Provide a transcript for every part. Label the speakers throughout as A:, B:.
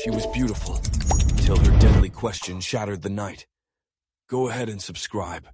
A: she was beautiful, until her deadly question shattered the night. Go ahead and subscribe.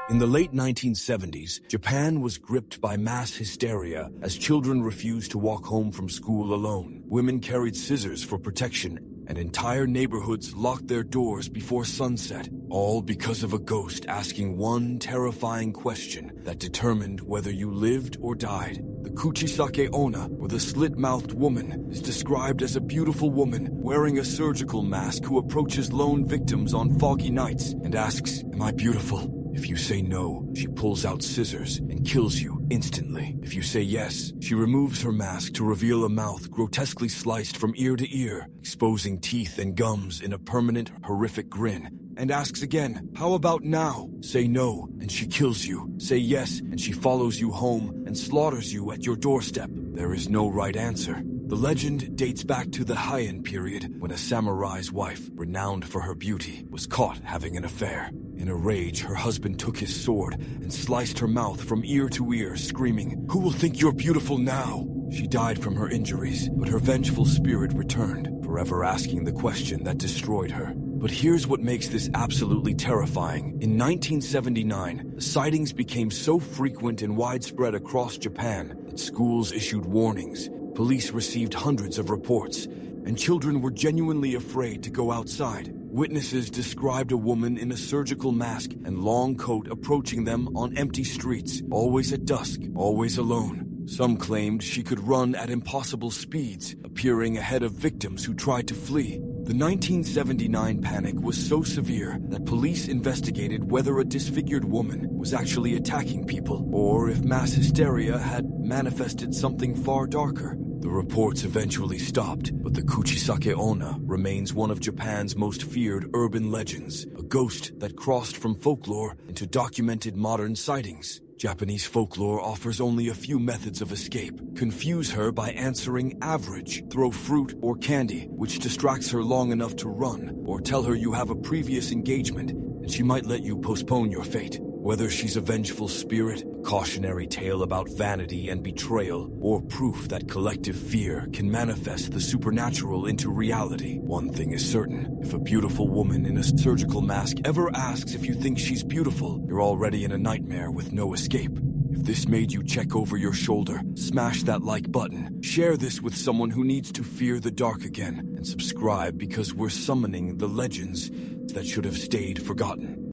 A: In the late 1970s, Japan was gripped by mass hysteria as children refused to walk home from school alone. Women carried scissors for protection, and entire neighborhoods locked their doors before sunset, all because of a ghost asking one terrifying question that determined whether you lived or died. The Kuchisake-onna, or the slit-mouthed woman, is described as a beautiful woman wearing a surgical mask who approaches lone victims on foggy nights and asks, "Am I beautiful?" If you say no, she pulls out scissors and kills you instantly. If you say yes, she removes her mask to reveal a mouth grotesquely sliced from ear to ear, exposing teeth and gums in a permanent, horrific grin, and asks again, "How about now?" Say no, and she kills you. Say yes, and she follows you home and slaughters you at your doorstep. There is no right answer. The legend dates back to the Heian period, when a samurai's wife, renowned for her beauty, was caught having an affair. In a rage, her husband took his sword and sliced her mouth from ear to ear, screaming, "Who will think you're beautiful now?" She died from her injuries, but her vengeful spirit returned, forever asking the question that destroyed her. But here's what makes this absolutely terrifying. In 1979, the sightings became so frequent and widespread across Japan that schools issued warnings, police received hundreds of reports, and children were genuinely afraid to go outside. Witnesses described a woman in a surgical mask and long coat approaching them on empty streets, always at dusk, always alone. Some claimed she could run at impossible speeds, appearing ahead of victims who tried to flee. The 1979 panic was so severe that police investigated whether a disfigured woman was actually attacking people, or if mass hysteria had manifested something far darker. The reports eventually stopped, but the Kuchisake-onna remains one of Japan's most feared urban legends, a ghost that crossed from folklore into documented modern sightings. Japanese folklore offers only a few methods of escape. Confuse her by answering average, throw fruit or candy, which distracts her long enough to run, or tell her you have a previous engagement, and she might let you postpone your fate. Whether she's a vengeful spirit, a cautionary tale about vanity and betrayal, or proof that collective fear can manifest the supernatural into reality, one thing is certain. If a beautiful woman in a surgical mask ever asks if you think she's beautiful, you're already in a nightmare with no escape. If this made you check over your shoulder, smash that like button, share this with someone who needs to fear the dark again, and subscribe because we're summoning the legends that should have stayed forgotten.